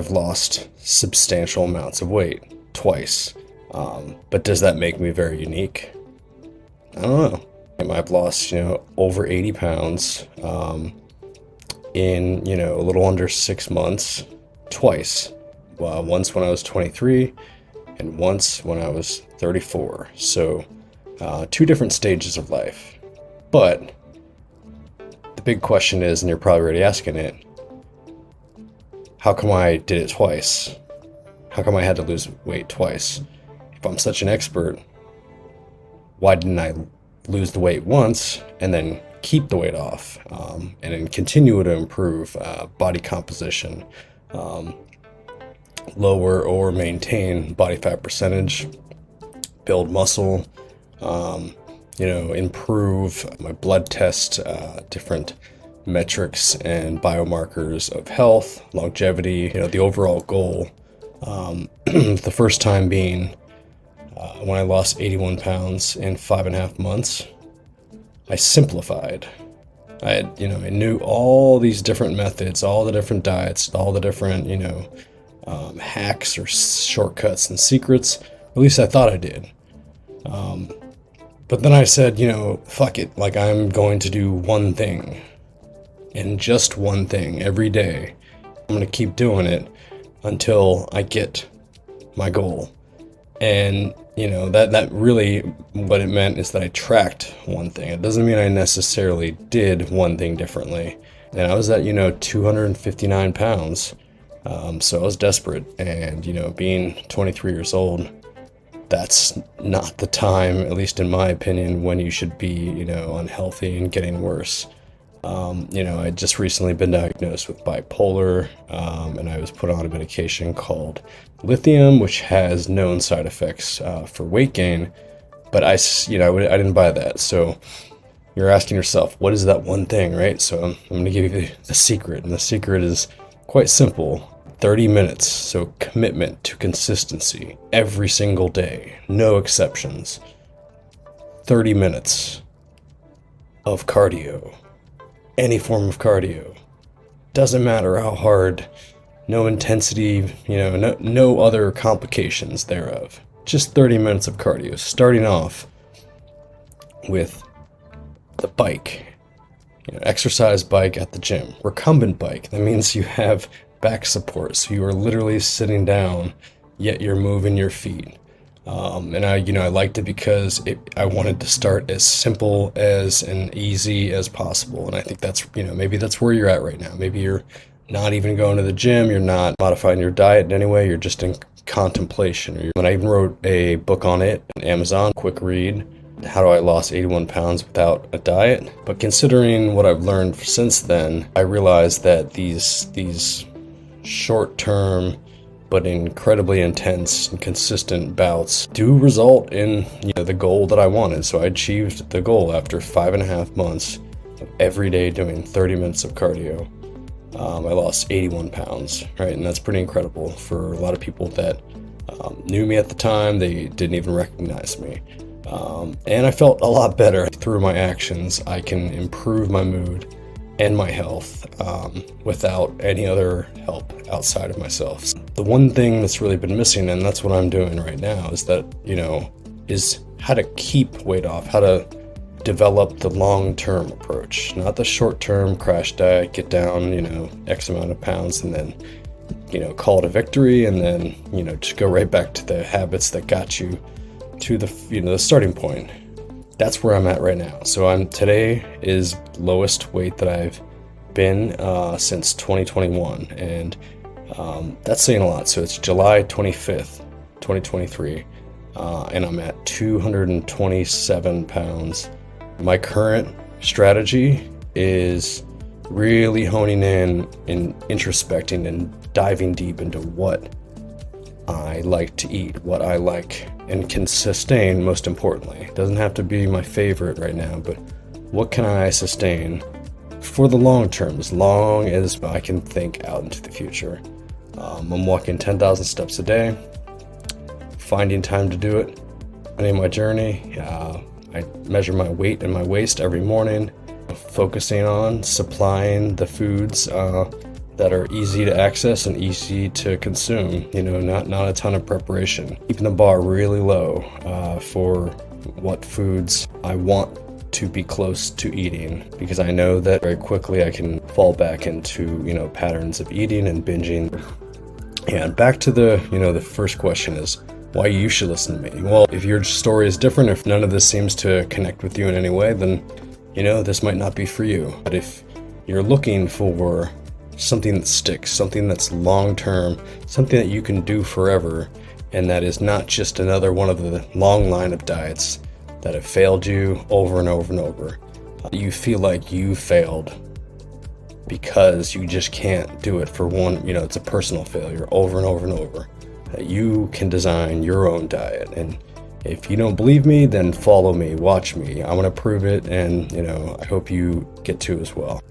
I've lost substantial amounts of weight twice. But does that make me very unique? I don't know. I've lost, over 80 pounds in, a little under 6 months, twice. Once when I was 23 and once when I was 34. So, 2 different stages of life. But the big question is, and you're probably already asking it, how come I did it twice? How come I had to lose weight twice? If I'm such an expert, why didn't I lose the weight once and then keep the weight off, and then continue to improve body composition, lower or maintain body fat percentage, build muscle, improve my blood test, different metrics and biomarkers of health, longevity, the overall goal. The first time being when I lost 81 pounds in 5.5 months. I simplified. I knew all these different methods, all the different diets, all the different, hacks or shortcuts and secrets. At least I thought I did. But then I said, fuck it. Like, I'm going to do one thing, and just one thing every day. I'm going to keep doing it until I get my goal. And, that really, what it meant is that I tracked one thing. It doesn't mean I necessarily did one thing differently. And I was at, 259 pounds. So I was desperate. And, being 23 years old, that's not the time, at least in my opinion, when you should be, unhealthy and getting worse. I'd just recently been diagnosed with bipolar, and I was put on a medication called lithium, which has known side effects for weight gain, but I didn't buy that. So you're asking yourself, what is that one thing, right? So I'm going to give you the secret, and the secret is quite simple. 30 minutes, so commitment to consistency every single day, no exceptions. 30 minutes of cardio. Any form of cardio. Doesn't matter how hard, no intensity, no other complications thereof. Just 30 minutes of cardio, starting off with the bike, exercise bike at the gym, recumbent bike. That means you have back support, so you are literally sitting down, yet you're moving your feet. And I liked it because I wanted to start as simple as and easy as possible. And I think that's, maybe that's where you're at right now. Maybe you're not even going to the gym. You're not modifying your diet in any way. You're just in contemplation. And I even wrote a book on it on Amazon, quick read. How do I lose 81 pounds without a diet? But considering what I've learned since then, I realized that these short-term but incredibly intense and consistent bouts do result in the goal that I wanted. So I achieved the goal after 5.5 months of every day doing 30 minutes of cardio. I lost 81 pounds, right? And that's pretty incredible for a lot of people that knew me at the time. They didn't even recognize me. And I felt a lot better through my actions. I can improve my mood and my health without any other help outside of myself. The one thing that's really been missing, and that's what I'm doing right now, is that, is how to keep weight off, how to develop the long-term approach, not the short-term crash diet, get down, X amount of pounds and then, call it a victory and then, just go right back to the habits that got you to the, the starting point. That's where I'm at right now. So today is lowest weight that I've been since 2021, and that's saying a lot. So it's July 25th, 2023, and I'm at 227 pounds. My current strategy is really honing in and introspecting and diving deep into what I like to eat, what I like and can sustain, most importantly. It doesn't have to be my favorite right now, but what can I sustain for the long term, as long as I can think out into the future. I'm walking 10,000 steps a day, finding time to do it. In my journey, I measure my weight and my waist every morning, focusing on supplying the foods that that are easy to access and easy to consume. You know, not a ton of preparation. Keeping the bar really low for what foods I want to be close to eating, because I know that very quickly I can fall back into, you know, patterns of eating and binging. And back to the first question is why you should listen to me. Well, if your story is different, if none of this seems to connect with you in any way, then, you know, this might not be for you. But if you're looking for something that sticks, something that's long-term, something that you can do forever, and that is not just another one of the long line of diets that have failed you over and over and over. You feel like you failed because you just can't do it for one, you know, it's a personal failure over and over and over. That you can design your own diet. And if you don't believe me, then follow me, watch me. I want to prove it, and, you know, I hope you get to as well.